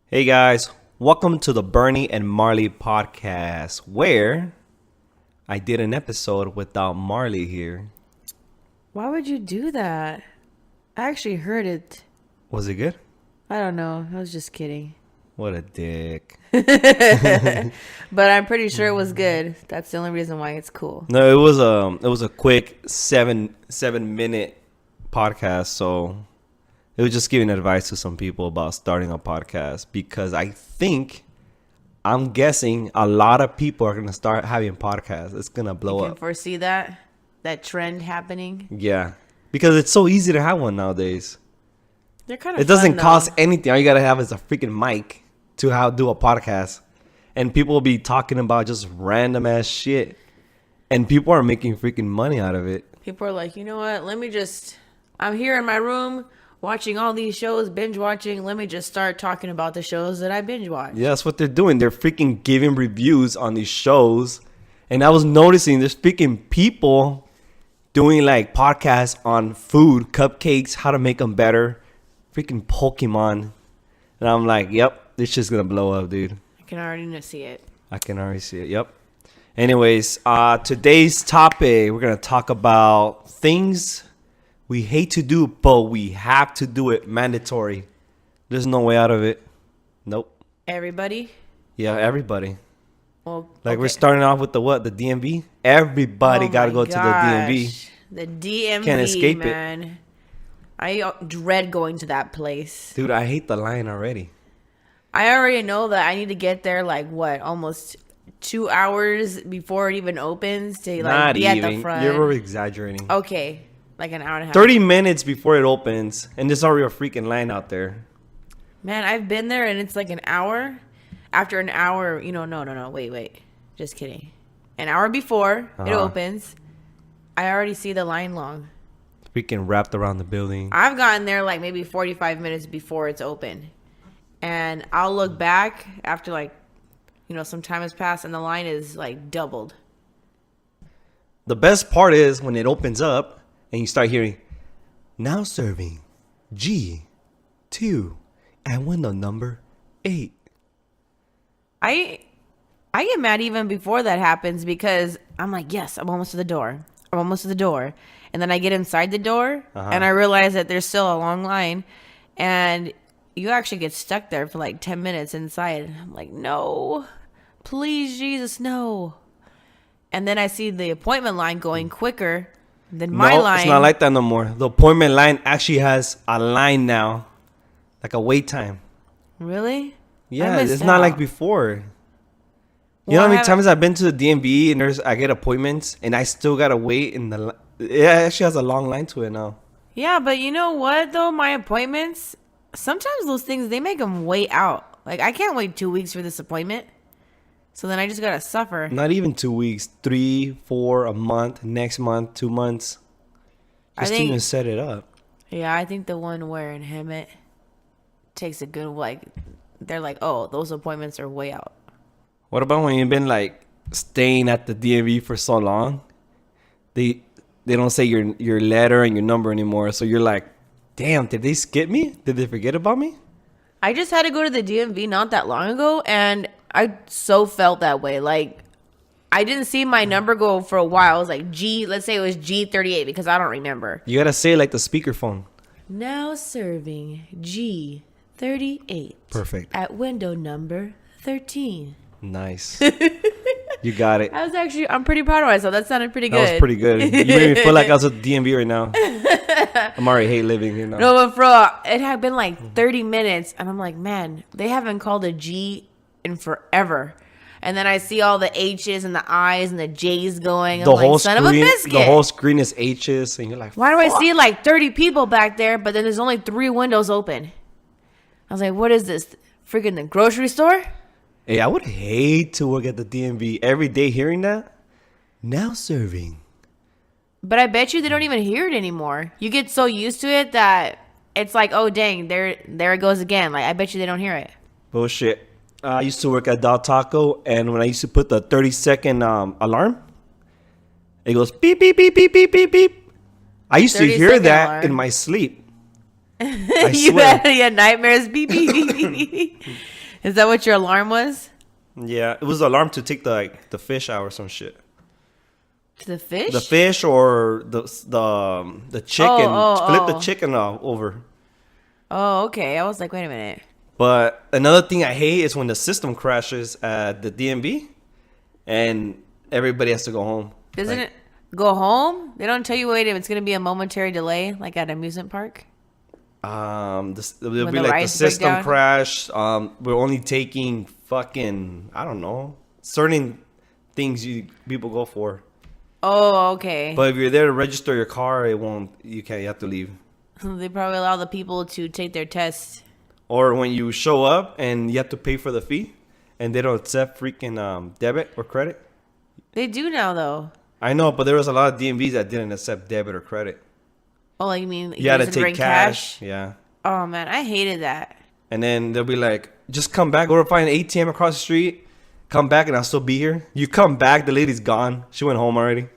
Hey guys, welcome to the Bernie and Marley podcast, where I did an episode without Marley here. Why would you do that? I actually heard it. Was it good? I don't know. I was just kidding. What a dick. But I'm pretty sure it was good. That's the only reason why it's cool. No, it was a quick seven minute podcast, so it was just giving advice to some people about starting a podcast because I'm guessing a lot of people are gonna start having podcasts. It's gonna blow You can up. foresee that trend happening. Yeah, because it's so easy to have one nowadays. They're kind of. It doesn't fun, cost though. anything. All you gotta have is a freaking mic to do a podcast, and people will be talking about just random ass shit, and people are making freaking money out of it. People are like, you know what? I'm here in my room watching all these shows, binge watching. Let me just start talking about the shows that I binge watch. Yeah, that's what they're doing. They're freaking giving reviews on these shows, and I was noticing there's freaking people doing like podcasts on food, cupcakes, how to make them better, freaking Pokemon, and I'm like, yep, this shit's gonna blow up, dude. I can already see it. I can already see it. Yep. Anyways, today's topic, we're going to talk about things we hate to do, but we have to do it mandatory. There's no way out of it. Nope. Everybody. Yeah, everybody. Well, Like we're okay. starting off with the DMV. Everybody Oh got to my go to the DMV. gosh. The DMV, Can't escape it. man. I dread going to that place. Dude, I hate the line already. I already know that I need to get there almost 2 hours before it even opens to Not be at the even. front. You're exaggerating. Okay, like an hour and a half. 30 minutes before it opens, and there's already a freaking line out there. Man, I've been there and it's like an hour. After an hour, no, wait. Just kidding. An hour before it Uh-huh. opens, I already see the line long. Freaking wrapped around the building. I've gotten there like maybe 45 minutes before it's open. And I'll look back after some time has passed and the line is like doubled. The best part is when it opens up and you start hearing, now serving G2 at window number 8. I get mad even before that happens because I'm like, yes, I'm almost to the door. I'm almost to the door. And then I get inside the door and I realize that there's still a long line and you actually get stuck there for like 10 minutes inside. I'm like, no, please, Jesus, no. And then I see the appointment line going quicker than my line. It's not like that no more. The appointment line actually has a line now, like a wait time. Really? Yeah, missed it's not like out. before. You Well, know how I many haven't- times I've been to the DMV and I get appointments and I still gotta wait in the. It actually has a long line to it now. Yeah, but you know what though? My appointments, sometimes those things, they make them wait out. Like I can't wait 2 weeks for this appointment. So then I just gotta suffer. Not even 2 weeks, 3, 4, a month, next month, 2 months. I Just to think- even set it up. Yeah, I think the one where in Hemet takes a good they're like, oh, those appointments are way out. What about when you've been like staying at the DMV for so long? They don't say your letter and your number anymore. So you're like, damn, did they skip me? Did they forget about me? I just had to go to the DMV not that long ago, and I so felt that way. Like, I didn't see my number go for a while. I was like, let's say it was G38 because I don't remember. You gotta say it like the speakerphone. Now serving G38. Perfect. At window number 13. Nice. You got it. I'm pretty proud of myself. That sounded pretty good. That was pretty good. You made me feel like I was at the DMV right now. I'm already hate living here now. No, but bro, it had been like 30 minutes, and I'm like, man, they haven't called a G in forever. And then I see all the H's and the I's and the J's going. I'm The like, whole son of a screen, biscuit. the whole screen is H's, and you're like, Why do I "Fuck." see like 30 people back there, but then there's only 3 windows open? I was like, what is this? Freaking the grocery store? Hey, I would hate to work at the DMV every day hearing that. Now serving. But I bet you they don't even hear it anymore. You get so used to it that it's like, oh dang, there it goes again. Like I bet you they don't hear it. Bullshit. I used to work at Del Taco, and when I used to put the 30-second alarm, it goes beep, beep, beep, beep, beep, beep, beep. I used to 30-second hear that alarm. in my sleep. I you swear. had nightmares. Beep, beep, beep, beep, beep. Is that what your alarm was? Yeah, it was an alarm to take the fish out or some shit. To the fish? The fish or the chicken. Flip the chicken over. Oh, okay. I was like, wait a minute. But another thing I hate is when the system crashes at the DMV and everybody has to go home. Doesn't it go home? They don't tell you, wait, if it's going to be a momentary delay, like at an amusement park? There'll When be the like the rides break system down? crash. We're only taking fucking, I don't know, certain things people go for. Oh, okay. But if you're there to register your car, you have to leave. They probably allow the people to take their tests. Or when you show up and you have to pay for the fee and they don't accept freaking debit or credit. They do now, though. I know, but there was a lot of DMVs that didn't accept debit or credit. Oh, like you mean You had to just take bring cash. Yeah. Oh, man, I hated that. And then they'll be like, just come back, go to find an ATM across the street, come back and I'll still be here. You come back, the lady's gone. She went home already.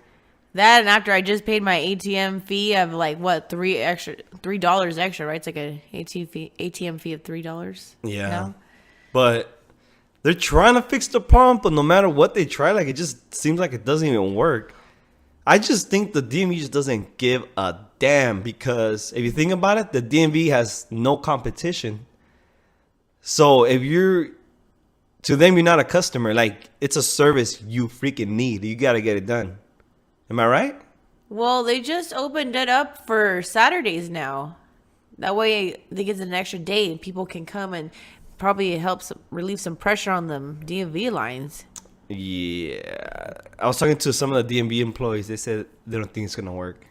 That and after I just paid my ATM fee of like what $3 extra, right? It's like a ATM fee of $3. Yeah. No? But they're trying to fix the problem, but no matter what they try, like it just seems like it doesn't even work. I just think the DMV just doesn't give a damn because if you think about it, the DMV has no competition. So if to them, you're not a customer. Like it's a service you freaking need. You got to get it done. Am I right? Well, they just opened it up for Saturdays now. That way they get an extra day and people can come and probably helps relieve some pressure on them DMV lines. Yeah. I was talking to some of the DMV employees. They said they don't think it's going to work.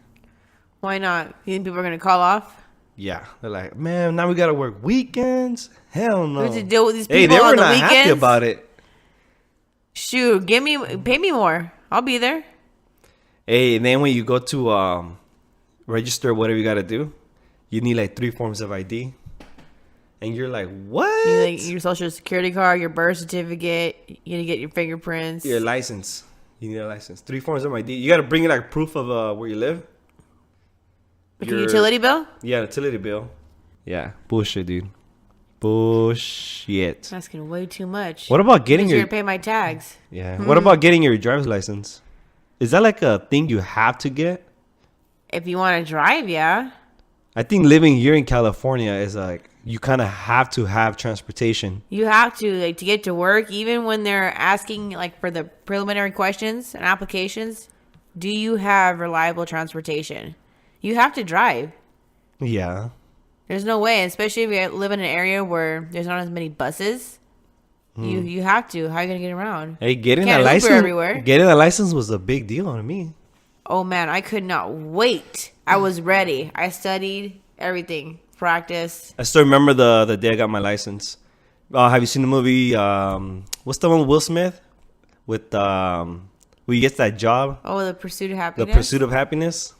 Why not? You think people are going to call off? Yeah. They're like, man, now we got to work weekends? Hell no. We have to deal with these Hey, people they were on the not weekends. happy about it. Shoot, pay me more. I'll be there. Hey, and then when you go to register whatever you got to do, you need like 3 forms of ID. And you're like, what? You like your social security card, your birth certificate. You need to get your fingerprints. Your license. You need a license. 3 forms of ID. You got to bring in like proof of where you live. Like a utility bill? Yeah, utility bill. Yeah, bullshit, dude. Bullshit. Asking way too much. What about getting Who's your... here to pay my tags? Yeah. What about getting your driver's license? Is that like a thing you have to get? If you want to drive, yeah. I think living here in California is like you kind of have to have transportation. You have to like to get to work, even when they're asking like for the preliminary questions and applications. Do you have reliable transportation? You have to drive. Yeah. There's no way, especially if you live in an area where there's not as many buses. You have to. How are you gonna get around? Hey, getting Can't a Uber license. everywhere. Getting a license was a big deal on me. Oh man, I could not wait. I was ready. I studied everything, practiced. I still remember the day I got my license. Have you seen the movie? What's the one with Will Smith? With where he gets that job, Oh, the pursuit of The happiness. Pursuit of Happiness.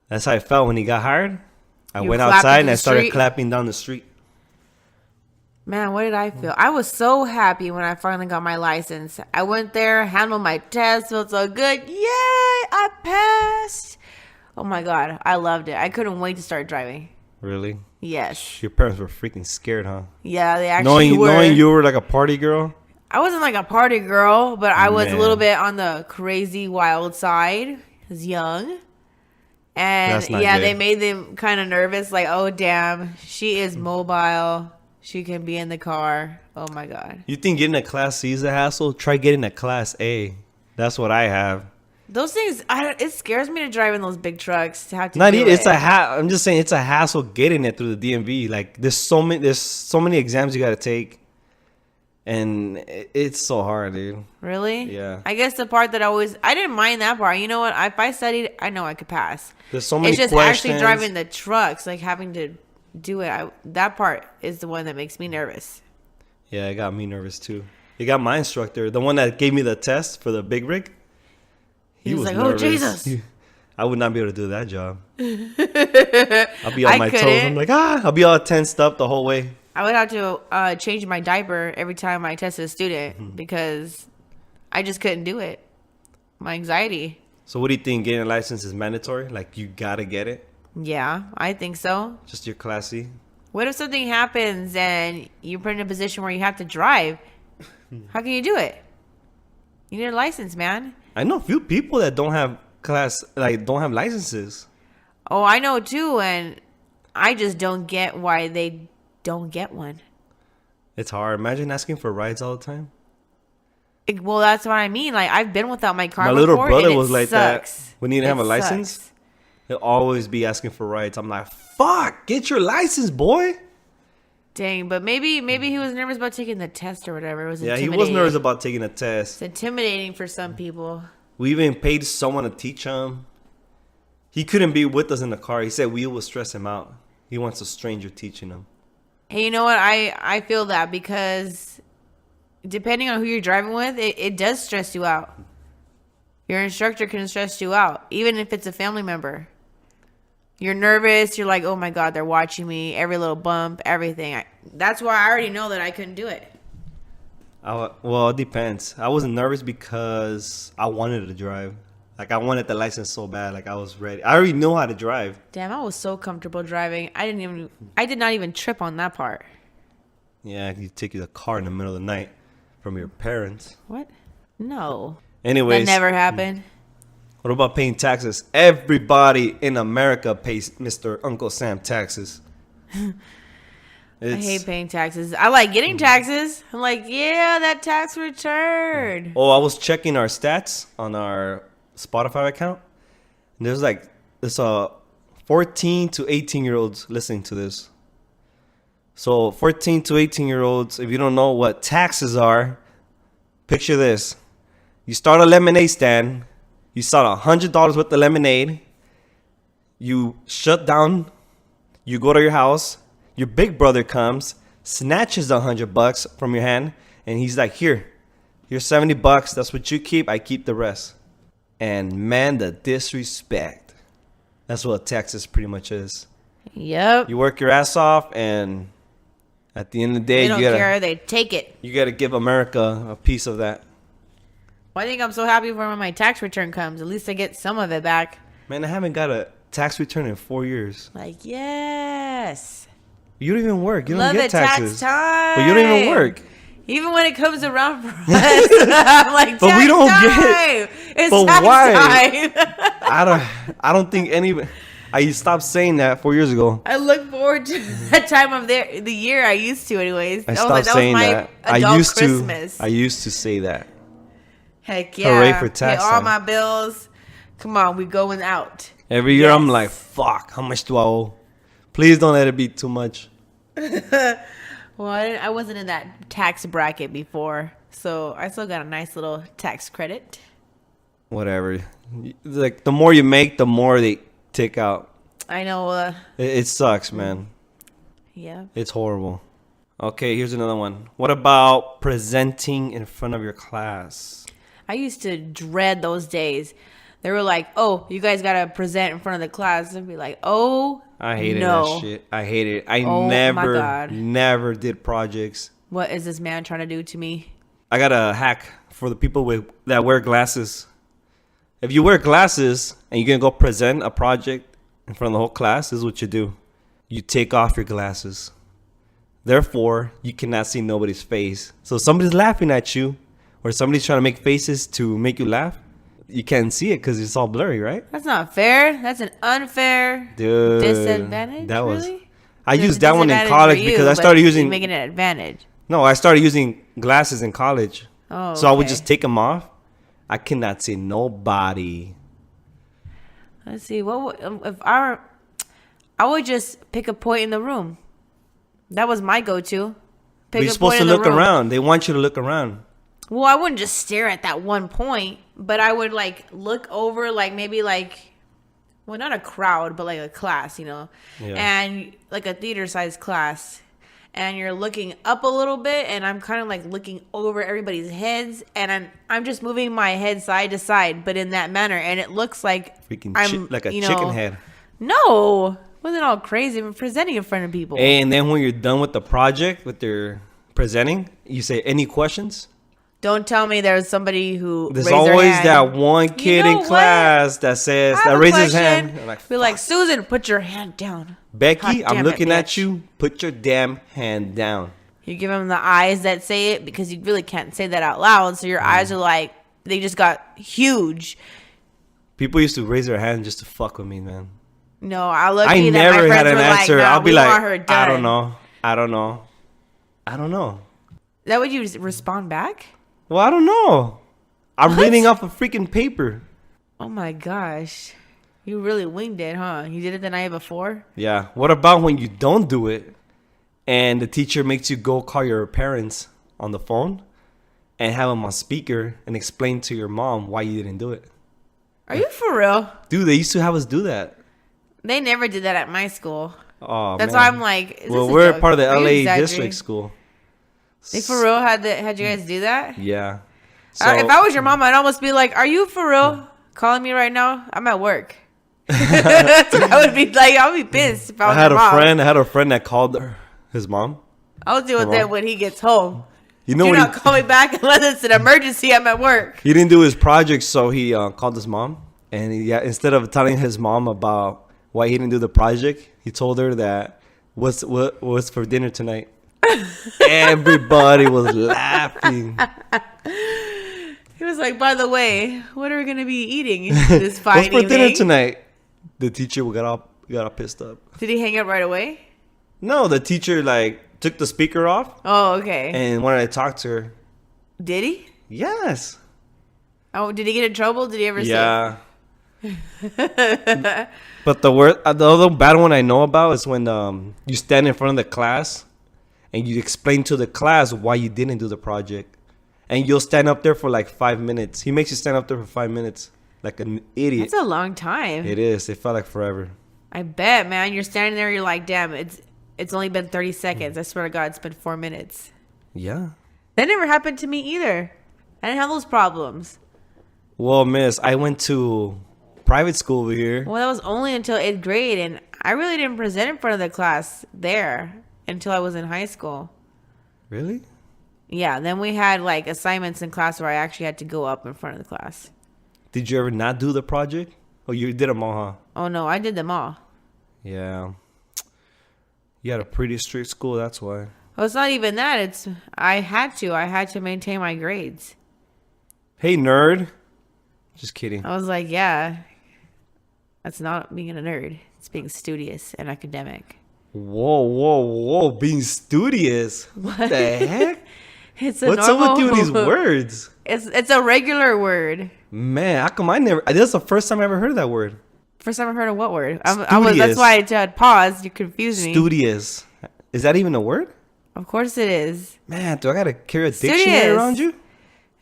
That's how I felt when he got hired. I You went clapped outside in and the I started street? clapping down the street. Man, what did I feel? I was so happy when I finally got my license. I went there, handled my test, felt so good. Yay, I passed. Oh my God, I loved it. I couldn't wait to start driving. Really? Yes. Your parents were freaking scared, huh? Yeah, they actually were. Knowing you were like a party girl. I wasn't like a party girl, but I was a Man. little bit on the crazy wild side. I was young. And That's not yeah, good. they made them kind of nervous. Like, oh, damn, she is mobile. She can be in the car. Oh my God. You think getting a Class C is a hassle? Try getting a Class A. That's what I have. Those things, it scares me to drive in those big trucks. To have to Not do even. It's it. I'm just saying it's a hassle getting it through the DMV. Like there's so many exams you got to take, and it's so hard, dude. Really? Yeah. I guess the part that I didn't mind that part. You know what? If I studied, I know I could pass. There's so many It's just questions. actually driving the trucks, like having to do it. That part is the one that makes me nervous. Yeah, it got me nervous too. It got my instructor, the one that gave me the test for the big rig. He was like, "Oh, Jesus." I would not be able to do that job. I'll be on I my toes. couldn't. I'm like, I'll be all tensed up the whole way. I would have to change my diaper every time I tested a student Mm-hmm. because I just couldn't do it. My anxiety. So what do you think? Getting a license is mandatory? Like you gotta get it? Yeah, I think so. Just your Class C? What if something happens and you're put in a position where you have to drive? How can you do it? You need a license, man. I know a few people that don't have don't have licenses. Oh, I know too, and I just don't get why they don't get one. It's hard. Imagine asking for rides all the time. Well, that's what I mean. Like, I've been without my car My before, little brother and it was like sucks. that. When he didn't have a It license, sucks. he'll always be asking for rides. I'm like, fuck, get your license, boy. Dang, but maybe he was nervous about taking the test or whatever. It was Yeah, he intimidating. was nervous about taking a test. It's intimidating for some people. We even paid someone to teach him. He couldn't be with us in the car. He said we would stress him out. He wants a stranger teaching him. Hey, you know what? I feel that because depending on who you're driving with, it does stress you out. Your instructor can stress you out, even if it's a family member. You're nervous. You're like, oh my God, they're watching me. Every little bump, everything. That's why I already know that I couldn't do it. Well, it depends. I wasn't nervous because I wanted to drive. Like, I wanted the license so bad. Like, I was ready. I already know how to drive. Damn, I was so comfortable driving. I did not even trip on that part. Yeah, you take the car in the middle of the night from your parents. What? No. Anyways. That never happened. What about paying taxes? Everybody in America pays Mr. Uncle Sam taxes. I hate paying taxes. I like getting taxes. I'm like, yeah, that tax return. Oh, I was checking our stats on our Spotify account. And there's 14 to 18-year-olds listening to this. So 14 to 18-year-olds, if you don't know what taxes are, picture this. You start a lemonade stand. You sell $100 worth of lemonade. You shut down. You go to your house. Your big brother comes, snatches $100 from your hand, and he's like, here's $70. That's what you keep. I keep the rest. And man, the disrespect. That's what taxes pretty much is. Yep. You work your ass off, and at the end of the day, They don't care. They take it. you gotta give America a piece of that. Well, I think I'm so happy for when my tax return comes. At least I get some of it back. Man, I haven't got a tax return in 4 years. Like, yes. You don't even work. You don't Love get it, taxes. tax time. But you don't even work. Even when it comes around for us, I'm like, But tax we don't time. get- It's but tax why? time. I don't think I stopped saying that 4 years ago. I look forward to that time of the year. I used to, anyways. I stopped that saying was my that. adult Christmas. I used to say that. Heck yeah. Hooray for tax Pay all time. my bills. Come on, we going out. Every year I'm Yes. like, fuck, how much do I owe? Please don't let it be too much. Well, I wasn't in that tax bracket before, so I still got a nice little tax credit. Whatever. Like, the more you make, the more they take out. I know. It sucks, man. Yeah. It's horrible. Okay, here's another one. What about presenting in front of your class? I used to dread those days. They were like, "Oh, you guys gotta present in front of the class," and be like, "Oh, I hated no. that shit. I hated it. I Oh, my God. never did projects. What is this man trying to do to me?" I got a hack for the people that wear glasses. If you wear glasses and you're going to go present a project in front of the whole class, this is what you do. You take off your glasses. Therefore, you cannot see nobody's face. So if somebody's laughing at you or somebody's trying to make faces to make you laugh, you can't see it because it's all blurry, right? That's not fair. That's an unfair Dude, disadvantage. that was- really? I It's a used that one in disadvantage college for you, because I but started you using... making it an advantage. No, I started using glasses in college. Oh, So I would okay. just take them off. I cannot see nobody. Let's see. If I would just pick a point in the room. That was my go-to. But you're supposed to look around. They want you to look around. Well, I wouldn't just stare at that one point, but I would like look over, like maybe like, well, not a crowd, but like a class, you know, Yeah. and like a theater-sized class. And you're looking up a little bit, and I'm kind of like looking over everybody's heads, and I'm just moving my head side to side, but in that manner, and it looks like Freaking I'm like a you chicken know, head. No, wasn't all crazy. I'm presenting in front of people. And then when you're done with the project, with their presenting, you say, any questions? Don't tell me there's somebody who There's raised their always hand. that one kid know in what? class that says, I have that a raises his question. hand. I'm like, Be like, Susan, put your hand down. Becky, God I'm damn it, looking at bitch. you. Put your damn hand down. You give them the eyes that say it because you really can't say that out loud. So your eyes are like, they just got huge. People used to raise their hand just to fuck with me, man. No, I look I at that never my friends had an were answer. like, nah, I'll be we like, want her done. I don't know. I don't know. I don't know. That would you respond back? Well, I don't know. I'm What? reading off a freaking paper. Oh my gosh. You really winged it, huh? You did it the night before? Yeah. What about when you don't do it and the teacher makes you go call your parents on the phone and have them on speaker and explain to your mom why you didn't do it? Are you for real? Dude, they used to have us do that. They never did that at my school. Oh, That's man. why I'm like, is Well, this a we're joke? part of the Are you LA exaggerating? district school. They for real had you guys do that? Yeah. If I was your mom, I'd almost be like, "Are you for real calling me right now? I'm at work." That's what I would be like. I would be pissed if I was I had your a mom. friend that called his mom. I'll deal with Come on. that when he gets home. You know Do what? not call me back unless it's an emergency. I'm at work. He didn't do his project, so he called his mom, and instead of telling his mom about why he didn't do the project, he told her that what's for dinner tonight. Everybody was laughing. He was like, "By the way, what are we gonna be eating this fine What's for evening?" dinner tonight? The teacher got all pissed up. Did he hang up right away? No, the teacher like took the speaker off Oh, okay. and wanted to talk to her. Did he? Yes. Oh, did he get in trouble? Did he ever Yeah. But the other bad one I know about is when you stand in front of the class and you explain to the class why you didn't do the project, and you'll stand up there for like 5 minutes. He makes you stand up there for 5 minutes like an say? idiot. That's a long time. It is. It felt like forever. I bet, man. You're standing there. You're like, "Damn, it's only been 30 seconds. I swear to God, it's been 4 minutes." Yeah. That never happened to me either. I didn't have those problems. Well, miss, I went to private school over here. Well, that was only until 8th grade, and I really didn't present in front of the class there until I was in high school. Really? Yeah, then we had like assignments in class where I actually had to go up in front of the class. Did you ever not do the project? Oh, you did them all, huh? Oh no, I did them all. Yeah. You had a pretty strict school, that's why. Well, it's not even that. It's I had to maintain my grades. Hey, nerd. Just kidding. I was like, yeah, that's not being a nerd. It's being studious and academic. Whoa. Being studious. What the heck? It's a What's up normal, with you and these words? It's a regular word. Man, how come I never... This is the first time I ever heard that word. First time I've heard of what word? That's Studious. why I had paused. You confused me. Studious. Is that even a word? Of course it is. Man, do I gotta carry a Studious. dictionary around you?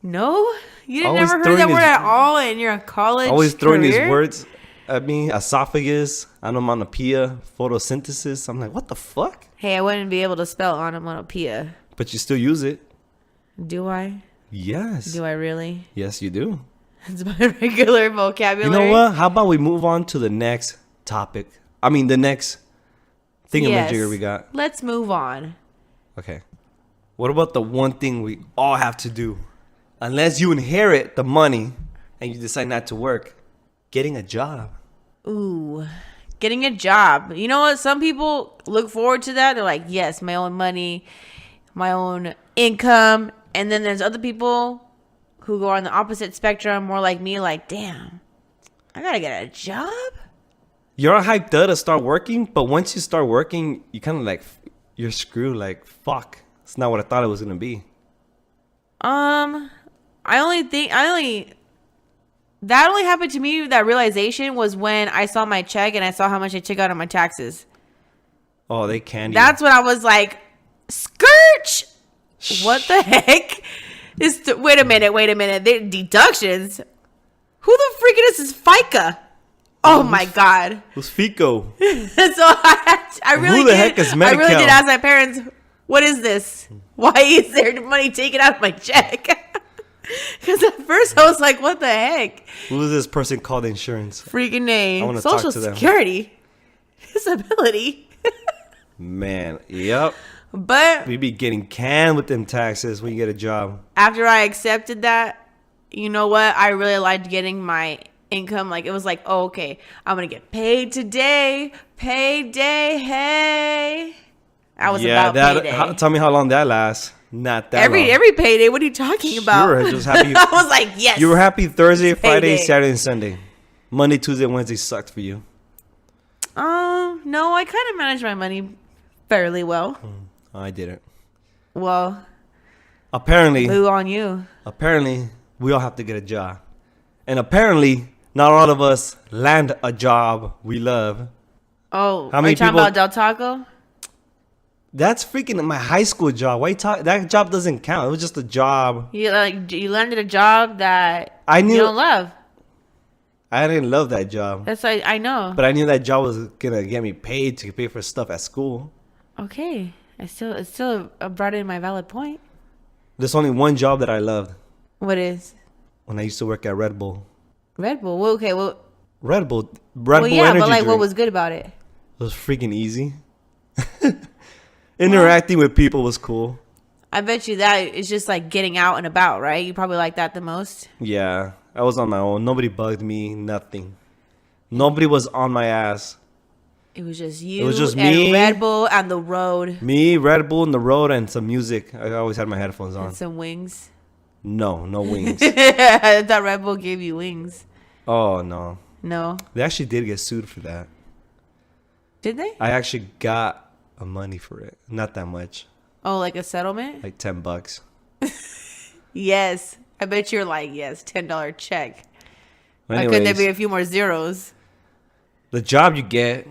No, you didn't Always never heard throwing that his- word at all in your college. Always throwing career? these words at me. Esophagus, onomatopoeia, photosynthesis. I'm like, what the fuck? Hey, I wouldn't be able to spell onomatopoeia. But you still use it. Do I? Yes. Do I really? Yes, you do. It's my regular You vocabulary. know what? How about we move on to the next topic? I mean, the next thingamajigger we got. Let's move on. Okay. What about the one thing we all have to do? Unless you inherit the money and you decide not to work, getting a job. Ooh, getting a job. You know what? Some people look forward to that. They're like, yes, my own money, my own income. And then there's other people who go on the opposite spectrum, more like me, like, damn, I gotta get a job? You're all hyped up to start working, but once you start working, you kind of like, you're screwed. Like, fuck. It's not what I thought it was going to be. That only happened to me, that realization was when I saw my check and I saw how much I took out on my taxes. Oh, they candy. That's when I was like, Skirch! What the heck? Wait a minute. They're deductions? Who the freaking is FICA? Oh my God. Who's Fico? So I really Who the did, heck is I really Medi-Cal? did ask my parents, what is this? Why is there money taken out of my check? Because at first I was like, what the heck? Who is this person called insurance? Freaking I name. wanna talk Social to them. Security. Disability. Man, yep. But We be getting canned with them taxes when you get a job. after I accepted that, you know what? I really liked getting my income. Like it was like, oh, okay, I'm gonna get paid today. Payday, hey. I was about payday. Tell me how long that lasts. Not that long. Every payday. What are you talking about? You were just happy. I was like, yes. You were happy Thursday, Friday, Payday. Saturday, and Sunday. Monday, Tuesday, Wednesday sucked for you. No, I kind of managed my money fairly well. I didn't. Well, Apparently, boo on you. we all have to get a job. And apparently, not all of us land a job we love. Oh, How are many you talking people- about Del Taco? That's freaking my high school job. Why you talk? That job doesn't count. It was just a job. You landed a job that I knew- you don't love. I didn't love that job. That's why I know. But I knew that job was gonna get me paid to pay for stuff at school. Okay, it still brought in my valid point. There's only one job that I loved What is when I used to work at Red Bull. Red Bull? Well, okay, well, Red Bull yeah, Energy but like, drink. what was good about it? It was freaking easy. Interacting with people was cool. I bet you that it's just like getting out and about, right? You probably like that the most. Yeah, I was on my own. Nobody bugged me. Nothing. Nobody was on my ass. It was just you. It was just and me. Red Bull and the road Me, Red Bull, and the road, and some music. I always had my headphones on. and some wings. No wings. I thought Red Bull gave you wings. Oh no, No, they actually did get sued for that. did they? I actually got money for it. Not that much, Oh, like a settlement? like $10. Yes. I bet you're like, yes, $10 check. Why Anyways, couldn't there be a few more zeros? the job you get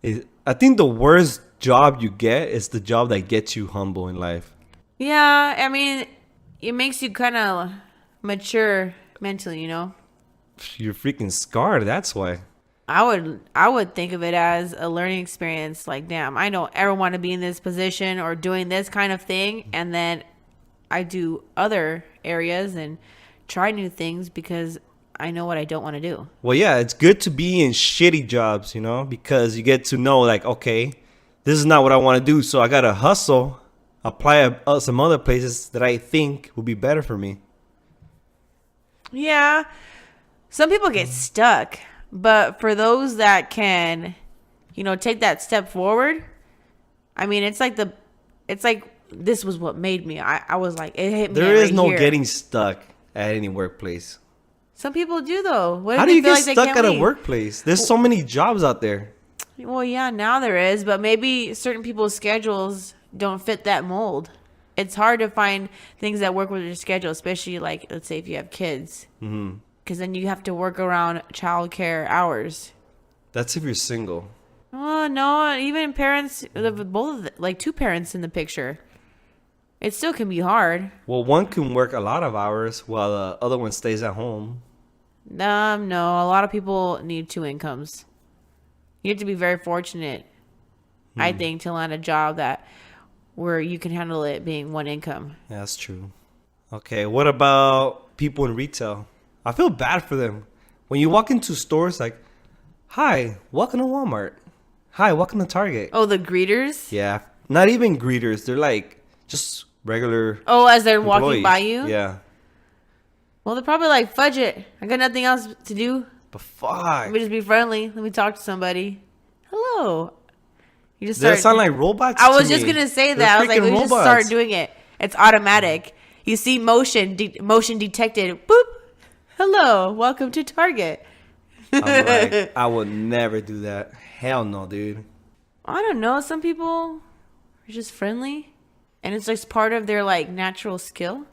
is. I think the worst job you get is the job that gets you humble in life. Yeah, I mean, it makes you kind of mature mentally, you know? You're freaking scarred. That's why. I would think of it as a learning experience. Like, damn, I don't ever want to be in this position or doing this kind of thing. And then I do other areas and try new things because I know what I don't want to do. Well, yeah, it's good to be in shitty jobs, you know, because you get to know, like, okay, this is not what I want to do, so I gotta hustle, apply at some other places that I think will be better for me. Yeah, some people get stuck, but for those that can, you know, take that step forward, I mean, it's like this was what made me. I was like, it hit me. There is right no here. getting stuck at any workplace. Some people do though. What if How do they you feel get like they stuck can't at a leave? workplace? There's so many jobs out there. Well, yeah, now there is, but maybe certain people's schedules don't fit that mold. It's hard to find things that work with your schedule, especially like, let's say if you have kids, because then you have to work around childcare hours. That's if you're single. Oh no, even parents, like two parents in the picture, it still can be hard. Well, one can work a lot of hours while the other one stays at home. No, a lot of people need two incomes. You have to be very fortunate, I think, to land a job where you can handle it being one income. Yeah, that's true. Okay, what about people in retail? I feel bad for them. When you walk into stores, like, hi, welcome to Walmart. Hi, welcome to Target. Oh, the greeters? Yeah, not even greeters. They're like just regular Oh, as they're walking employees. by you? Yeah, Well, they're probably like, fudge it. I got nothing else to do. but Let fuck. me just be friendly. Let me talk to somebody. Hello. You just Does start. that sound like robots? I was to just me? gonna say They're that. I was like, freaking we just start doing it. It's automatic. You see motion detected. Boop. Hello. Welcome to Target. I'm like, I would never do that. Hell no, dude. I don't know. Some people are just friendly, and it's like part of their like natural skill.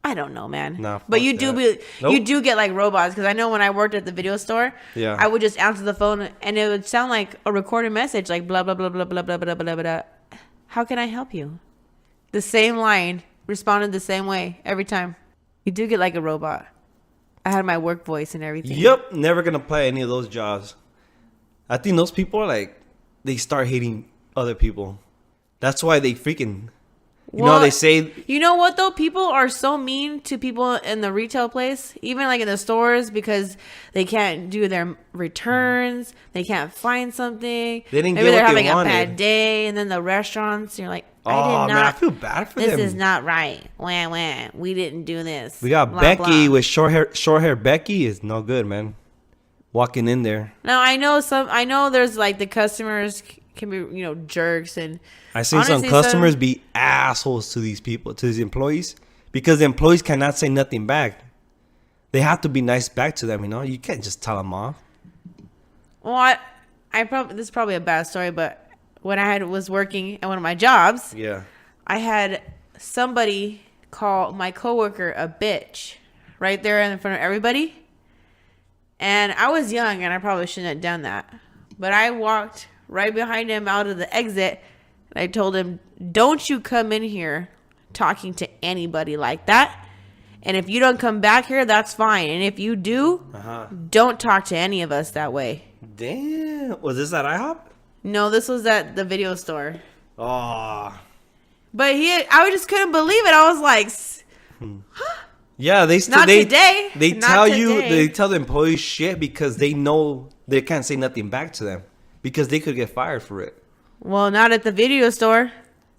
I don't know, man. Nah, but fuck you do that. you Nope. do get like robots, because I know when I worked at the video store, Yeah. I would just answer the phone and it would sound like a recorded message, like blah blah blah blah blah blah blah blah blah. How can I help you? The same line responded the same way every time. You do get like a robot. I had my work voice and everything. Yep, never gonna play any of those jobs. I think those people are like, they start hating other people. That's why they freaking. You know how they say. You know what though? People are so mean to people in the retail place, even like in the stores, because they can't do their returns. They can't find something. They didn't Maybe get they're what they having a wanted. bad day, and then the restaurants, you're like, I Oh did man, I not. feel bad for This them. is not right. Wah, wah. We didn't do this. We got Blah, Becky blah. with short hair. Short hair Becky is no good, man. walking in there. Now I know there's like the customers can be jerks, and I seen some honestly, customers be assholes to these people, to these employees, because the employees cannot say nothing back. They have to be nice back to them. You can't just tell them off. Well, I probably this is probably a bad story, but when was working at one of my jobs, Yeah. I had somebody call my coworker a bitch right there in front of everybody. And I was young and I probably shouldn't have done that. But I walked right behind him out of the exit. And I told him, don't you come in here talking to anybody like that. And if you don't come back here, that's fine. And if you do, don't talk to any of us that way. Damn. Was this at IHOP? No, this was at the video store. Oh. But I just couldn't believe it. I was like, Yeah, not today. They Not tell today. they tell the employees shit because they know they can't say nothing back to them because they could get fired for it. well, not at the video store.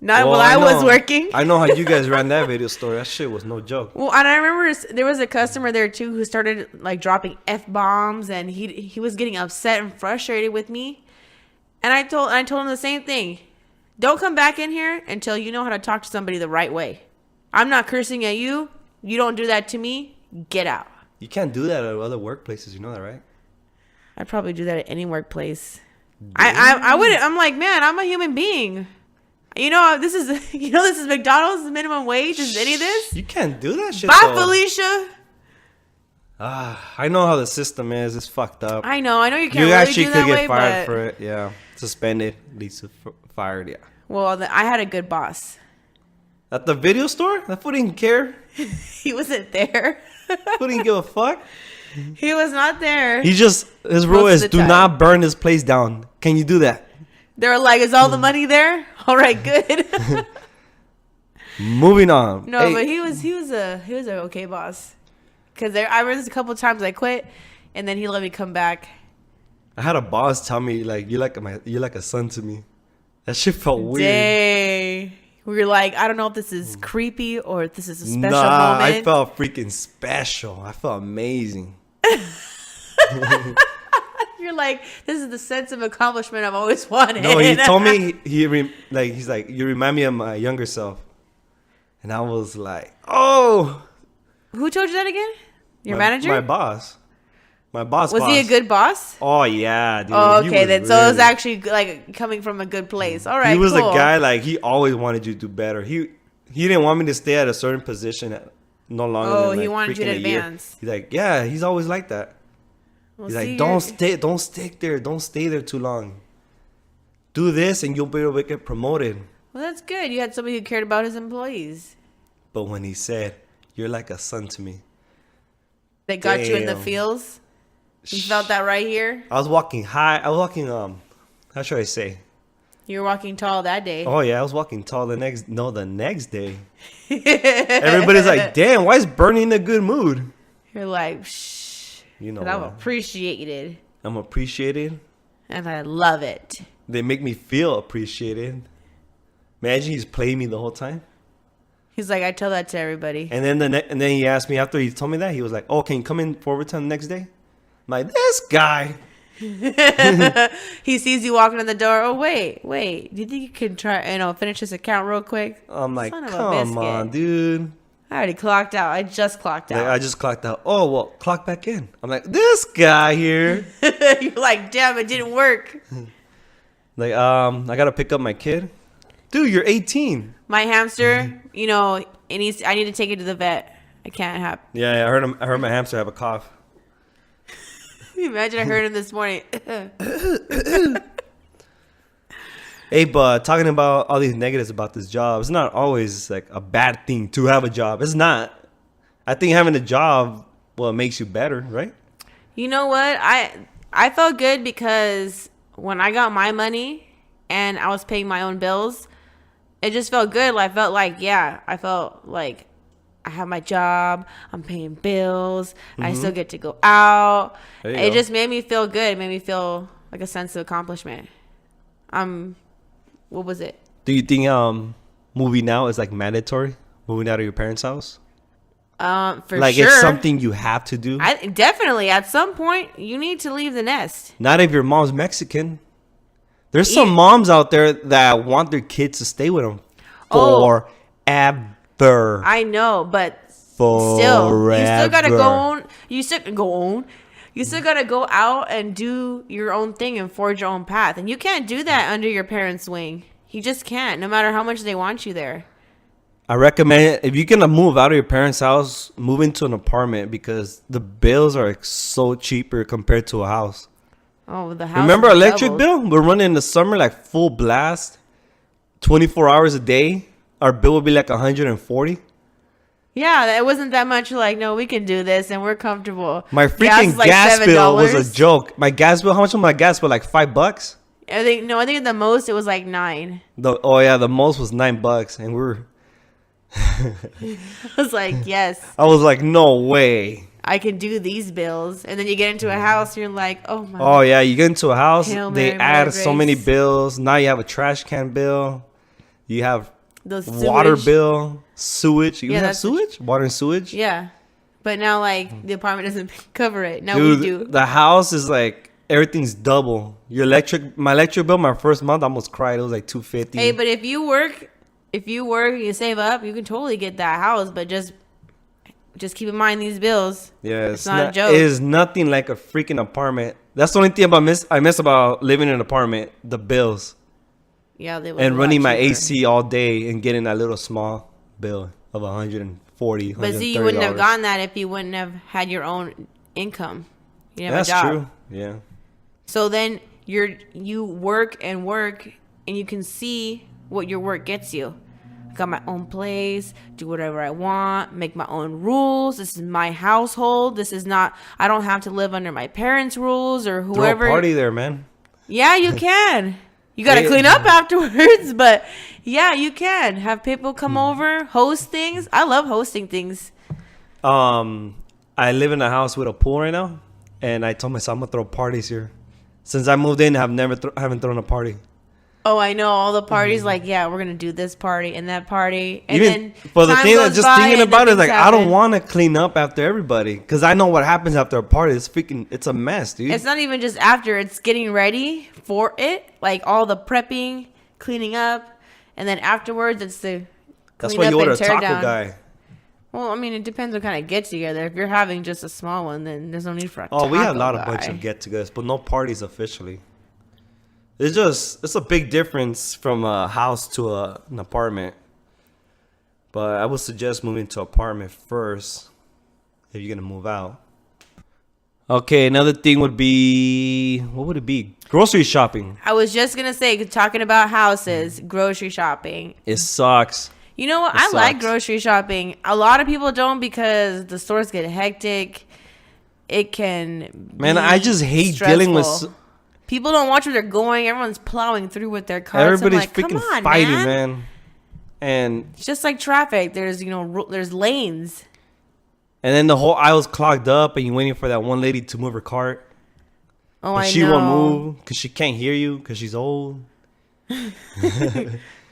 Not Well, while I was know. working. I know how you guys ran that video store. That shit was no joke. Well, and I remember there was a customer there too who started like dropping F-bombs, and he was getting upset and frustrated with me. And I told him the same thing. Don't come back in here until you know how to talk to somebody the right way. I'm not cursing at you. You don't do that to me. Get out. You can't do that at other workplaces. You know that, right? I'd probably do that at any workplace. I wouldn't. I'm like, man, I'm a human being. This is McDonald's minimum wage. Is any of this? You can't do that shit. Bye, though. Felicia. I know how the system is. It's fucked up. I know you can't You really actually do could that get way, fired but for it. Yeah, suspended, least fired. Yeah. well, I had a good boss. At the video store, that fool didn't care. He wasn't there. Fool didn't give a fuck. He was not there. His rule Most is of the do time. not burn this place down. Can you do that? They were like, "Is all the money there? All right, good." Moving on. No, Hey, but he was a okay boss. Cause I remember a couple of times I quit, and then he let me come back. I had a boss tell me like you're like a son to me. That shit felt weird. Dang. We were like, I don't know if this is creepy or if this is a special Nah, moment. I felt freaking special. I felt amazing. You're like, this is the sense of accomplishment I've always wanted. No, he told me he's like you remind me of my younger self, and I was like, oh. Who told you that again? Your My- manager? My boss. My boss. Was he a good boss? Oh yeah, dude. Oh, He okay, was then so it was really- actually like coming from a good place. All right, He was cool. a guy like he always wanted you to do better. He didn't want me to stay at a certain position no longer. Oh, than, he like, wanted you to freaking a year. advance. He's like, yeah, he's always like that. Well, He's see, like, don't stick there, don't stay there too long. Do this, and you'll be able to get promoted. Well, that's good. You had somebody who cared about his employees. But when he said, "You're like a son to me," They got you in the Damn. feels. You felt that right here. I was walking high. I was walking how should I say? You were walking tall that day. Oh yeah, I was walking tall the next day. Everybody's like, damn, why is Bernie in a good mood? You're like, shh. You know 'Cause I'm what? appreciated, I'm appreciated. and I love it. They make me feel appreciated. Imagine he's playing me the whole time. He's like, I tell that to everybody. And then he asked me after he told me that, he was like, "Oh, can you come in for overtime the next day?" I'm like, this guy. He sees you walking in the door. Oh, wait. Do you think you can finish this account real quick? I'm like, Son of a come biscuit. on, dude. I already clocked out. I just clocked Like, out. I just clocked out. Oh, well, clock back in. I'm like, this guy here. You're like, damn, it didn't work. Like, I gotta pick up my kid. Dude, you're 18. My hamster, I need to take it to the vet. I can't have. Yeah, I heard my hamster have a cough. Imagine I heard him this morning. Hey, but talking about all these negatives about this job, it's not always like a bad thing to have a job. It's not. I think having a job, well, it makes you better, right? You know what? I felt good because when I got my money and I was paying my own bills, it just felt good. I felt like I have my job. I'm paying bills. I still get to go out. There you It go. just made me feel good. It made me feel like a sense of accomplishment. What was it? Do you think moving out is like mandatory? Moving out of your parents' house? For Like sure. it's something you have to do. I definitely at some point you need to leave the nest. Not if your mom's Mexican. There's Yeah. some moms out there that want their kids to stay with them Oh. forever. I know, but still, you still gotta go Forever. on. You still go on. You still gotta go out and do your own thing and forge your own path, and you can't do that under your parents' wing. You just can't, no matter how much they want you there. I recommend if you're gonna move out of your parents' house, move into an apartment because the bills are like so cheaper compared to a house. Oh, the house. Remember is electric doubled. bill? We're running in the summer like full blast, 24 hours a day. Our bill would be like 140. Yeah, it wasn't that much. Like, no, we can do this, and we're comfortable. My Gas freaking is like gas bill was $7. a joke. My gas bill, how much was my gas bill? Like $5. I think the most it was like 9. The most was $9, and I was like, yes, I was like, no way. I can do these bills, and then you get into a house, you're like, oh my. Oh yeah, you get into a house, Hail they Mary, add Mother so many Grace. bills. Now you have a trash can bill, you have The water sewage. bill, sewage. You Yeah, have that's- sewage, water and sewage. Yeah, but now like the apartment doesn't cover it. Now we Dude, do. the house is like everything's double. My electric bill, my first month, I almost cried. It was like $250. Hey, but if you work, you save up, you can totally get that house. But just keep in mind these bills. Yeah, It's not a joke. It is nothing like a freaking apartment. That's the only thing I miss about living in an apartment. The bills Yeah, they and running my AC all day and getting that little small bill of 140. But see, you wouldn't have gotten that if you wouldn't have had your own income. You didn't have That's a job. true. Yeah. So then you work, and you can see what your work gets you. Got my own place, do whatever I want, make my own rules. This is my household. This is not. I don't have to live under my parents' rules or Throw whoever. a party there, man. Yeah, you can. You got to Hey. clean up afterwards, but yeah, you can have people come over, host things. I love hosting things. I live in a house with a pool right now, and I told myself I'm gonna throw parties here. Since I moved in, haven't thrown a party. Oh, I know all the parties. Like, yeah, we're gonna do this party and that party, and Even then for the time thing that goes just by thinking and about it, then like things I don't happen. want to clean up after everybody because I know what happens after a party. It's a mess, dude. It's not even just after; it's getting ready for it, like all the prepping, cleaning up, and then afterwards, it's the That's clean why up you order a and tear taco down. guy. Well, I mean, it depends what kind of get together. If you're having just a small one, then there's no need for a taco Oh, we have a lot of guy. bunch of get-togethers, but no parties officially. It's a big difference from a house to an apartment. But I would suggest moving to apartment first if you're gonna move out. Okay, another thing would be, what would it be? Grocery shopping. I was just gonna say, talking about houses, grocery shopping. It sucks. You know what? It I like sucks. grocery shopping. A lot of people don't because the stores get hectic. It can. Man, be I just hate dealing with stressful. People don't watch where they're going. Everyone's plowing through with their carts. everybody's I'm like, freaking come on, fighting, man. man. And It's just like traffic. There's there's lanes. then the whole aisle's clogged up, and you're waiting for that one lady to move her cart. Oh, And I she know. won't move because she can't hear you because she's old.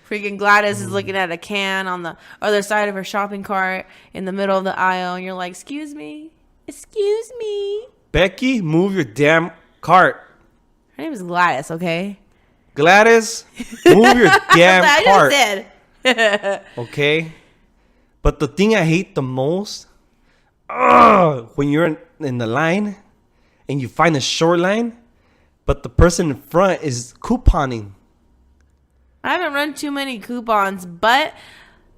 Freaking Gladys is looking at a can on the other side of her shopping cart in the middle of the aisle, and you're like, "Excuse me, excuse me." Becky, move your damn cart. Her name is Gladys. Okay. Gladys, move your damn I cart. just said. Okay? But the thing I hate the most, when you're in the line and you find a short line, but the person in front is couponing. I haven't run too many coupons, but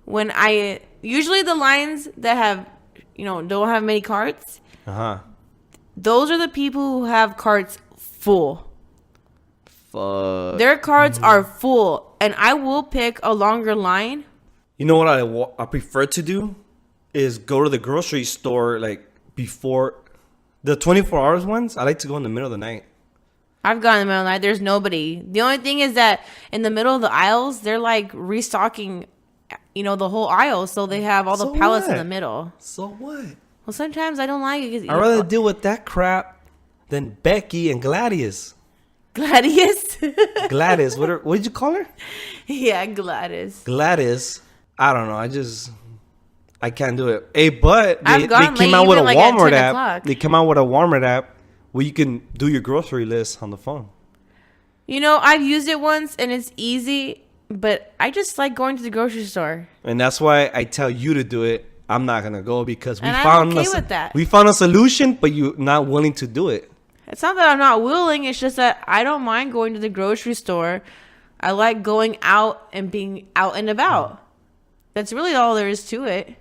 when usually the lines that have, don't have many carts, Uh-huh. those are the people who have carts full. Fuck. Their carts are full, and I will pick a longer line. You know what I prefer to do is go to the grocery store like before the 24 hours ones. I like to go in the middle of the night. I've gone in the middle of the night. There's nobody. The only thing is that in the middle of the aisles, they're like restocking, the whole aisle. So they have all the So pallets in what? the middle. So what? Well, sometimes I don't like it. I'd rather deal with that crap than Becky and Gladys. Gladius. Gladys, what did you call her? Yeah, Gladys. Gladys. I don't know. I can't do it. Hey, but I've they gone came late out with a even, like, at Walmart 10 app. o'clock. They come out with a Walmart app where you can do your grocery list on the phone. You know, I've used it once and it's easy, but I just like going to the grocery store. And that's why I tell you to do it. I'm not gonna go because And I'm okay with that. we found a solution, but you're not willing to do it. It's not that I'm not willing. It's just that I don't mind going to the grocery store. I like going out and being out and about. That's really all there is to it.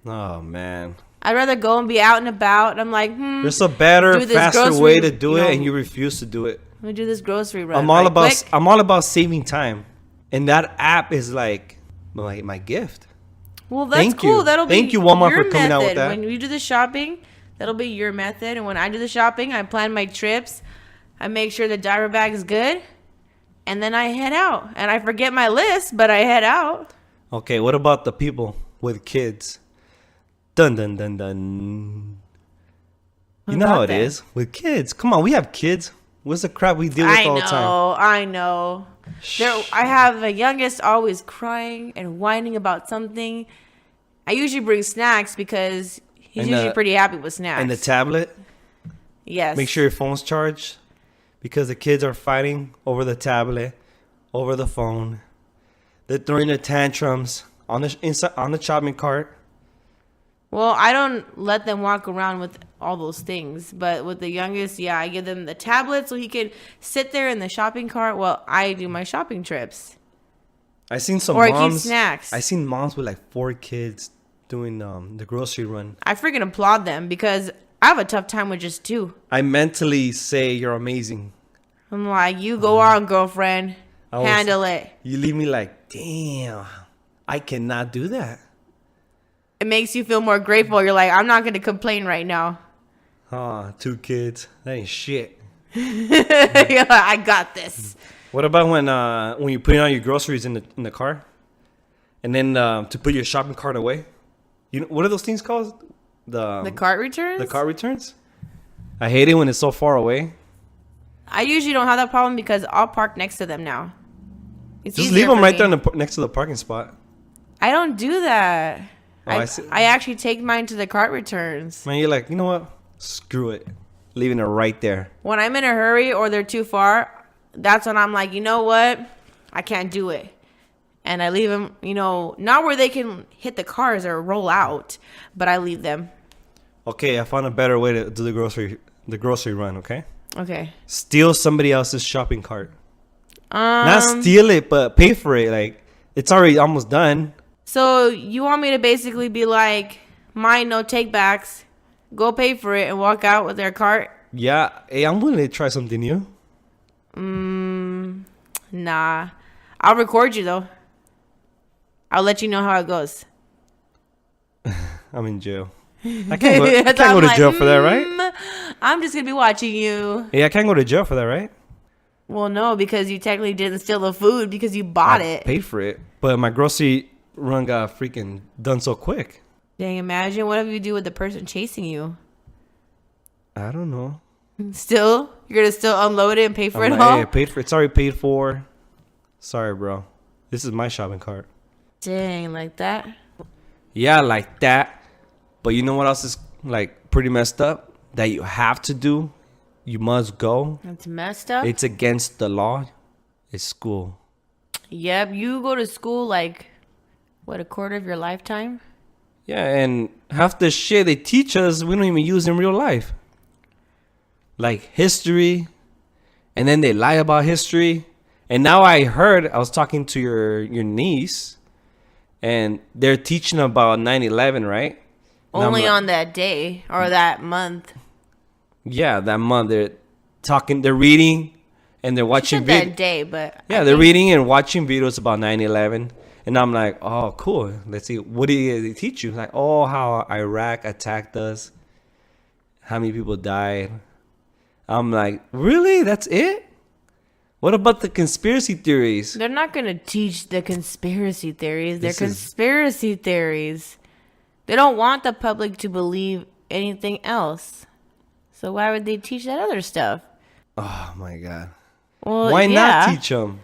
Oh man, I'd rather go and be out and about. I'm like, there's a better, do this faster grocery, way to do you it, know, and you refuse to do it. let me do this grocery run. I'm all right about quick. I'm all about saving time, and that app is like my gift. Well, that's Thank cool. you. That'll Thank be you, Walmart, your for coming out with method. that. When you do the shopping, that'll be your method. And when I do the shopping, I plan my trips. I make sure the diaper bag is good, and then I head out. And I forget my list, but I head out. Okay, what about the people with kids? Dun dun dun dun. You know how it about that? is with kids. Come on, we have kids. What's the crap we deal with all the time? I know. I have a youngest always crying and whining about something. I usually bring snacks because he's And usually the- pretty happy with snacks. And the tablet. Yes. Make sure your phone's charged because the kids are fighting over the tablet, over the phone. They're throwing their tantrums on the shopping cart. Well, I don't let them walk around with all those things, but with the youngest, yeah, I give them the tablet so he can sit there in the shopping cart while I do my shopping trips. I seen some Or I keep moms. snacks. I seen moms with like 4 kids doing the grocery run. I freaking applaud them because I have a tough time with just 2. I mentally say you're amazing. I'm like, you go on, girlfriend. I was- Handle it. You leave me like, damn, I cannot do that. It makes you feel more grateful. You're like, I'm not going to complain right now. 2 kids, that ain't shit. You're like, I got this. What about when you put out your groceries in the car, and then to put your shopping cart away? You know what are those things called? The cart returns? The cart returns. I hate it when it's so far away. I usually don't have that problem because I'll park next to them now. It's Just easier leave them for right me. there next to the parking spot. I don't do that. Oh, I see. I actually take mine to the cart returns. Man, you're like, you know what? Screw it. Leaving it right there. When I'm in a hurry or they're too far, that's when I'm like, you know what? I can't do it. And I leave them, not where they can hit the cars or roll out, but I leave them. Okay, I found a better way to do the grocery run, okay? Okay. Steal somebody else's shopping cart. Um, Not steal it, but pay for it. Like, it's already almost done. So you want me to basically be like, mine, no take backs, go pay for it and walk out with their cart? Yeah, hey, I'm willing to try something new. Nah. I'll record you though. I'll let you know how it goes. I'm in jail. I can't go to jail for that, right? I'm just going to be watching you. Yeah, I can't go to jail for that, right? Well, no, because you technically didn't steal the food because you bought I it. paid for it, but my grocery run got freaking done so quick. Dang, imagine what if you do with the person chasing you? I don't know. Still? You're going to still unload it and pay for I'm it like, all? hey, I paid for it. It's already paid for. Sorry, bro. This is my shopping cart. Dang, like that? Yeah, like that. But you know what else is like pretty messed up? That you have to do. You must go. That's messed up? It's against the law. It's school. Yep, you go to school like, what, a quarter of your lifetime? Yeah, and half the shit they teach us, we don't even use in real life. Like history. And then they lie about history. And now I was talking to your niece. And they're teaching about 9/11, right? And I'm Only like- on that day or that month. Yeah, that month they're reading and they're She watching said that day, but Yeah, they're reading and watching videos about 9/11. And I'm like, oh, cool. Let's see. What do they teach you? Like, oh, how Iraq attacked us. How many people died. I'm like, really? That's it? What about the conspiracy theories? they're not going to teach the conspiracy theories. They're This is- conspiracy theories. They don't want the public to believe anything else. So why would they teach that other stuff? Oh, my God. Well, Why yeah. not teach them?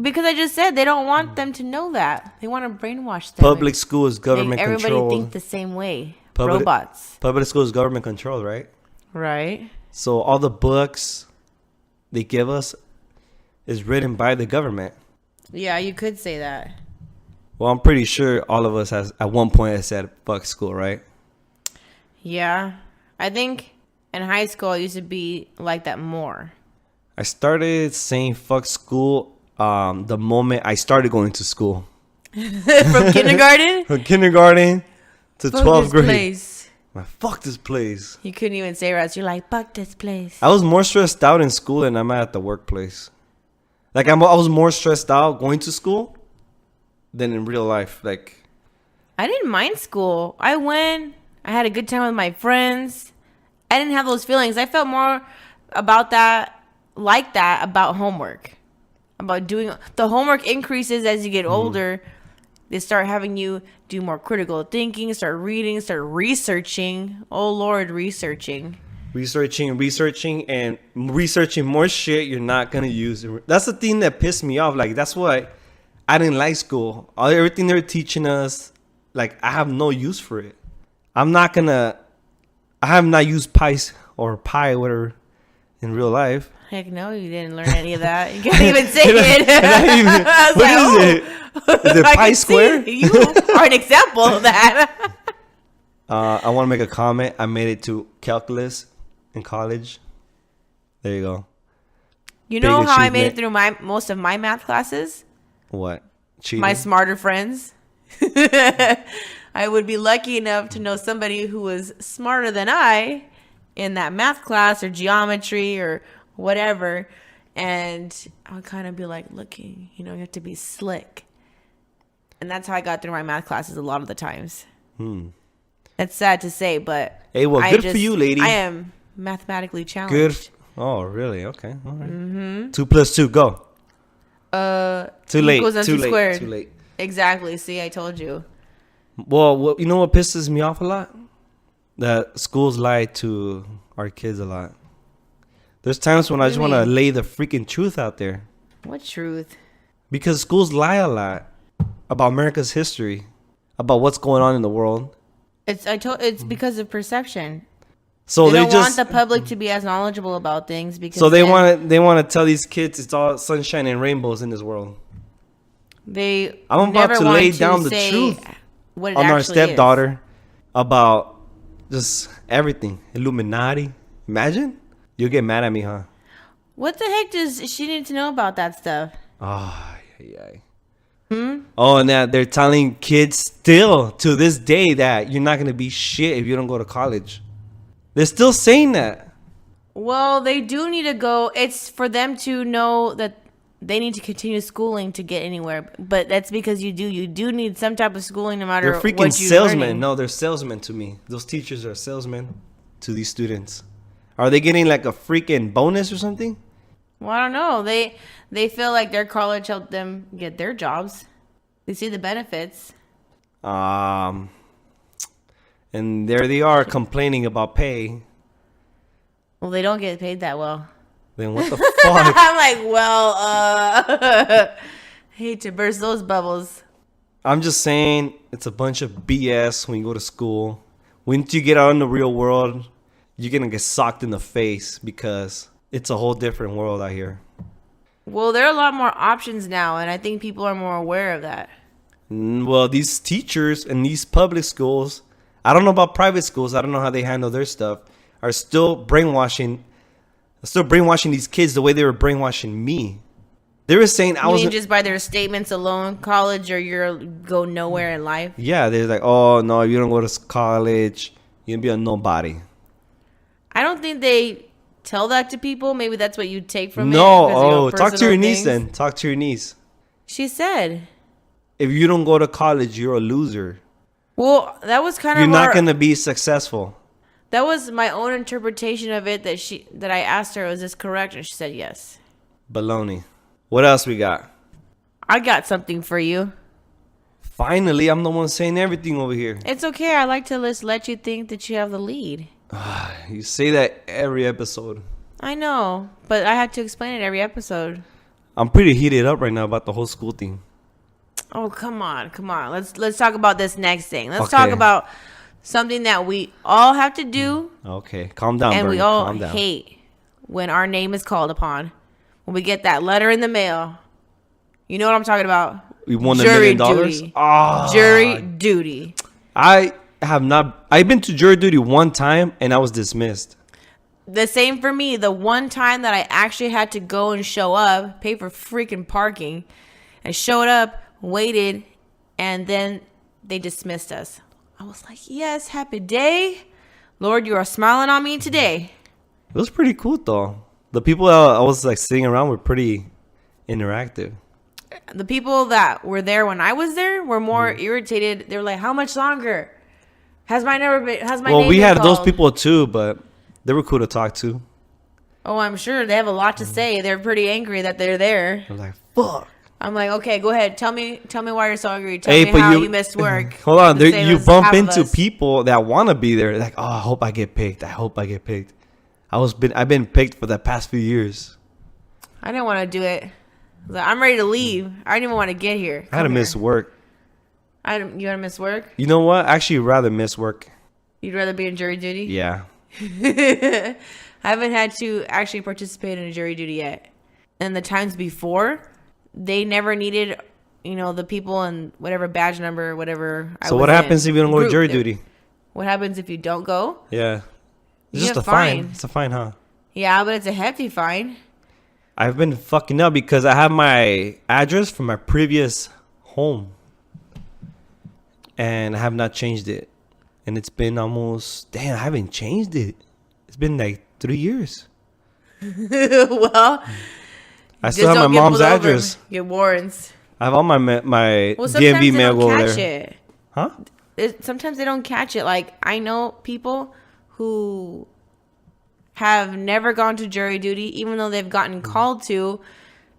Because I just said they don't want them to know that. They want to brainwash them. Public school is government Make everybody controlled. think the same way. Public- Robots. Public school is government controlled, right? Right. So all the books they give us is written by the government. Yeah, you could say that. Well, I'm pretty sure all of us has at one point has said fuck school, right? Yeah. I think in high school I used to be like that more. I started saying fuck school the moment I started going to school. From kindergarten? From kindergarten to Fuck 12th this grade. place. Man, fuck this place. You couldn't even say right. You're like, fuck this place. I was more stressed out in school than I'm at the workplace. Like I was more stressed out going to school than in real life. Like I didn't mind school. I went. I had a good time with my friends. I didn't have those feelings. I felt more about that, like that, about homework. About doing the homework increases as you get older. They start having you do more critical thinking, start reading, start researching. Oh Lord, researching. researching and researching more shit you're not gonna use. That's the thing that pissed me off. Like that's why I didn't like school. Everything they're teaching us, like I have no use for it. I have not used pies or pie, whatever, in real life. Heck no, you didn't learn any of that. You can't even say it. What is it? Is it I pi can square? see you are an example of that. I want to make a comment. I made it to calculus in college. There you go. You know Big how I made it achievement. through most of my math classes? What? Cheating? My smarter friends. I would be lucky enough to know somebody who was smarter than I in that math class or geometry or whatever. And I would kind of be like, looking, you have to be slick. And that's how I got through my math classes a lot of the times. That's sad to say, but Hey, well, good for you, lady. I am mathematically challenged. Good. Oh, really? Okay. All right. 2 + 2, go. Too late. Equals MC Too late. squared. Too late. Exactly. See, I told you. Well, you know what pisses me off a lot? That schools lie to our kids a lot. There's times when I just do you want to mean? lay the freaking truth out there. What truth? Because schools lie a lot about America's history, about what's going on in the world. It's because of perception. So They they don't just want the public to be as knowledgeable about things because so they then want to tell these kids it's all sunshine and rainbows in this world. They I'm about never to want lay down the say truth what it on our actually is. stepdaughter about just everything. Illuminati. Imagine? You'll get mad at me, huh? What the heck does she need to know about that stuff? Oh, yeah. Oh, and that they're telling kids still to this day that you're not gonna be shit if you don't go to college. They're still saying that. Well, they do need to go. It's for them to know that they need to continue schooling to get anywhere. But that's because you do need some type of schooling no matter They're freaking what you're salesmen. learning. No, they're salesmen to me. Those teachers are salesmen to these students. Are they getting like a freaking bonus or something? Well, I don't know. They feel like their college helped them get their jobs. They see the benefits. And there they are complaining about pay. Well, they don't get paid that well. Then what the fuck? I'm like, well, hate to burst those bubbles. I'm just saying it's a bunch of BS when you go to school. Once you get out in the real world, you're gonna get socked in the face because it's a whole different world out here. Well, there are a lot more options now, and I think people are more aware of that. Well, these teachers in these public schools, I don't know about private schools, I don't know how they handle their stuff, are still brainwashing these kids the way they were brainwashing me. They were saying I You was mean just by their statements alone, college or you're go nowhere in life? yeah, they're like, oh no, if you don't go to college, you're gonna be a nobody. I don't think they tell that to people. Maybe that's what you take from No, it. because of oh, talk to personal your niece things. then. Talk to your niece. She said, If you don't go to college, you're a loser. well, that was kind You're of not gonna be successful. that was my own interpretation of it that I asked her, was this correct? And she said yes. Baloney. What else we got? I got something for you. Finally, I'm the one saying everything over here. It's okay. I like to just let you think that you have the lead. You say that every episode. I know, but I have to explain it every episode. I'm pretty heated up right now about the whole school thing. Oh, come on. Let's talk about this next thing. Let's talk Okay. about something that we all have to do Okay, calm down, and Bernie. we all Calm down. hate when our name is called upon. When we get that letter in the mail. You know what I'm talking about? We won $1 Jury million. duty. Ah, Jury duty. I have not. I've been to jury duty one time and I was dismissed. The same for me. The one time that I actually had to go and show up, pay for freaking parking, I showed up, waited, and then they dismissed us. I was like, yes, happy day. Lord, you are smiling on me today. It was pretty cool though. The people I was like sitting around were pretty interactive. The people that were there when I was there were more irritated. They were like, how much longer? Has my name Well, we been had those called? people too, but they were cool to talk to. Oh, I'm sure they have a lot to say. They're pretty angry that they're there. I was like, fuck. I'm like, okay, go ahead. Tell me why you're so angry. Tell Hey, me but how you missed work. Hold on, The same you as bump half of into us. people that want to be there. Like, oh, I hope I get picked. I've been picked for the past few years. I didn't want to do it. Like, I'm ready to leave. I didn't even want to get here. I had to Come miss here. work. You had to miss work? You know what? I actually rather miss work. You'd rather be in jury duty? Yeah. I haven't had to actually participate in a jury duty yet. And the times before, they never needed, the people and whatever badge number or whatever. So what happens if you don't go to Group. jury duty? What happens if you don't go? Yeah. It's You just a get fine. fined. It's a fine, huh? Yeah, but it's a hefty fine. I've been fucking up because I have my address from my previous home. And I have not changed it. And it's been almost... Damn, I haven't changed it. It's been like 3 years. Well, I just still have my don't get mom's pulled over. address. Get warrants. I have all my Well, sometimes DMV they mail don't go over catch there. it. Huh? Sometimes they don't catch it. Like, I know people who have never gone to jury duty, even though they've gotten called to,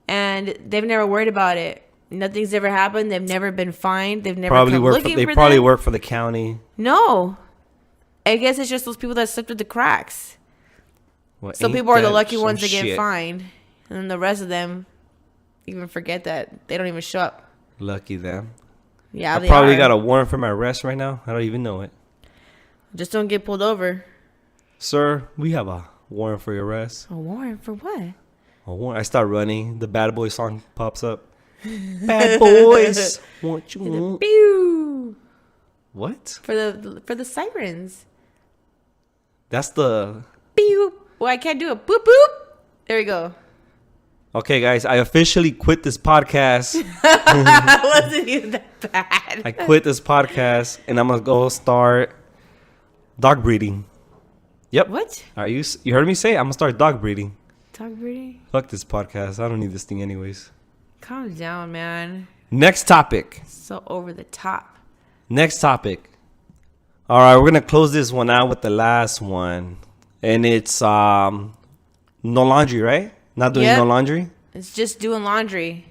and they've never worried about it. Nothing's ever happened. They've never been fined. They've never Probably come work. looking They for probably them. work for the county. No. I guess it's just those people that slipped through the cracks. Well, So ain't people are the that lucky some ones that get shit? fined. And then the rest of them even forget that they don't even show up. Lucky them. Yeah, I they probably are. got a warrant for my arrest right now. I don't even know it. Just don't get pulled over. Sir, we have a warrant for your arrest. A warrant for what? A warrant. I start running. The Bad Boys song pops up. Bad Boys, what you want? Pew! What? For the sirens. That's the... Pew! Well, I can't do it. Boop boop. There we go. Okay, guys, I officially quit this podcast. That wasn't even that bad. I quit this podcast, and I'm gonna go start dog breeding. Yep. What? Are you heard me say it? I'm gonna start dog breeding. Dog breeding? Fuck this podcast. I don't need this thing anyways. Calm down, man. Next topic. So over the top. Next topic. All right, we're gonna close this one out with the last one, and it's no laundry, right? Not doing Yep. no laundry. It's just doing laundry.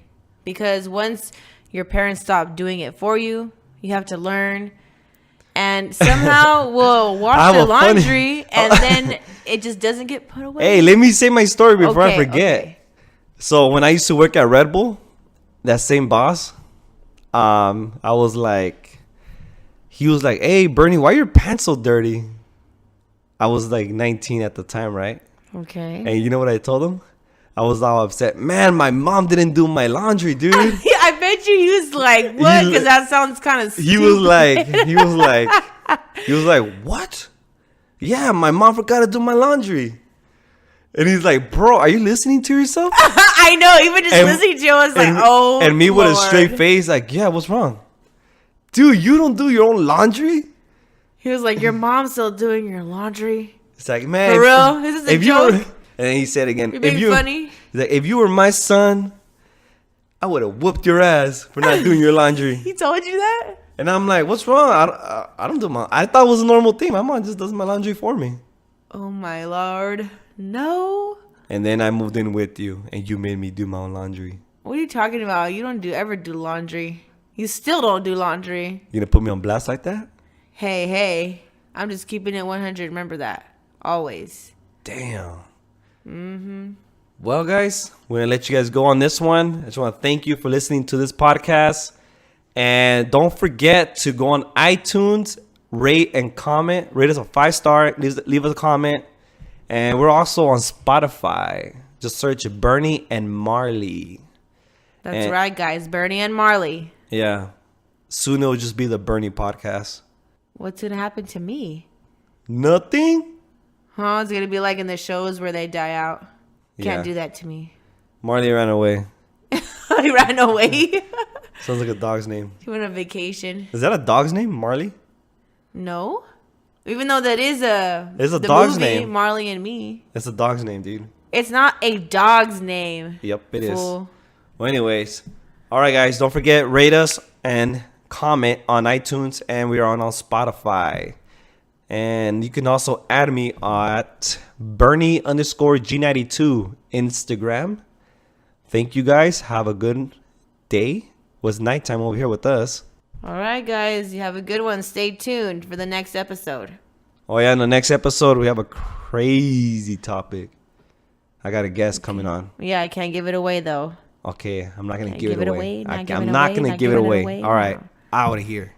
Because once your parents stop doing it for you, you have to learn. And somehow we'll I wash have the a funny- laundry and then it just doesn't get put away. Hey, let me say my story before I forget. Okay. So when I used to work at Red Bull, that same boss, I was like, he was like, "Hey, Bernie, why are your pants so dirty?" I was like 19 at the time, right? Okay. And you know what I told him? I was all upset. Man, my mom didn't do my laundry, dude. I bet you he was like, what? Because that sounds kind of stupid. He was like, what? Yeah, my mom forgot to do my laundry. And he's like, bro, are you listening to yourself? I know. Even just listening to it, I was like, oh, And me with a Lord. straight face, like, yeah, what's wrong? Dude, you don't do your own laundry? He was like, your mom's still doing your laundry. It's like, man. For real? Is this a if you joke? were- and then he said again, You're being funny? He's like, if you were my son, I would have whooped your ass for not doing your laundry. He told you that? And I'm like, what's wrong? I don't do my... I thought it was a normal thing. My mom just does my laundry for me. Oh, my Lord. No. And then I moved in with you, and you made me do my own laundry. What are you talking about? You don't ever do laundry. You still don't do laundry. You gonna put me on blast like that? Hey. I'm just keeping it 100. Remember that. Always. Damn. Well, guys, we're going to let you guys go on this one. I just want to thank you for listening to this podcast. And don't forget to go on iTunes, rate and comment. Rate us a 5-star. Leave us a comment. And we're also on Spotify. Just search Bernie and Marley. That's right, guys. Bernie and Marley. Yeah. Soon it'll just be the Bernie podcast. What's going to happen to me? Nothing? Huh? It's going to be like in the shows where they die out. Can't Yeah. do that to me. Marley ran away. I ran away. Sounds like a dog's name. He went on vacation. Is that a dog's name, Marley? No. Even though that is the dog's movie, name. Marley and Me. It's a dog's name, dude. It's not a dog's name. Yep, it is. Fool. Well, anyways. All right, guys. Don't forget, rate us and comment on iTunes. And we are on Spotify. And you can also add me at Bernie_G92 Instagram. Thank you, guys. Have a good day. It was nighttime over here with us. All right, guys. You have a good one. Stay tuned for the next episode. Oh, yeah. In the next episode, we have a crazy topic. I got a guest coming on. Yeah, I can't give it away, though. Okay. I'm not going to Can't give it away. Not I'm giving not away, going to not give it giving away. away. All right. No. Out of here.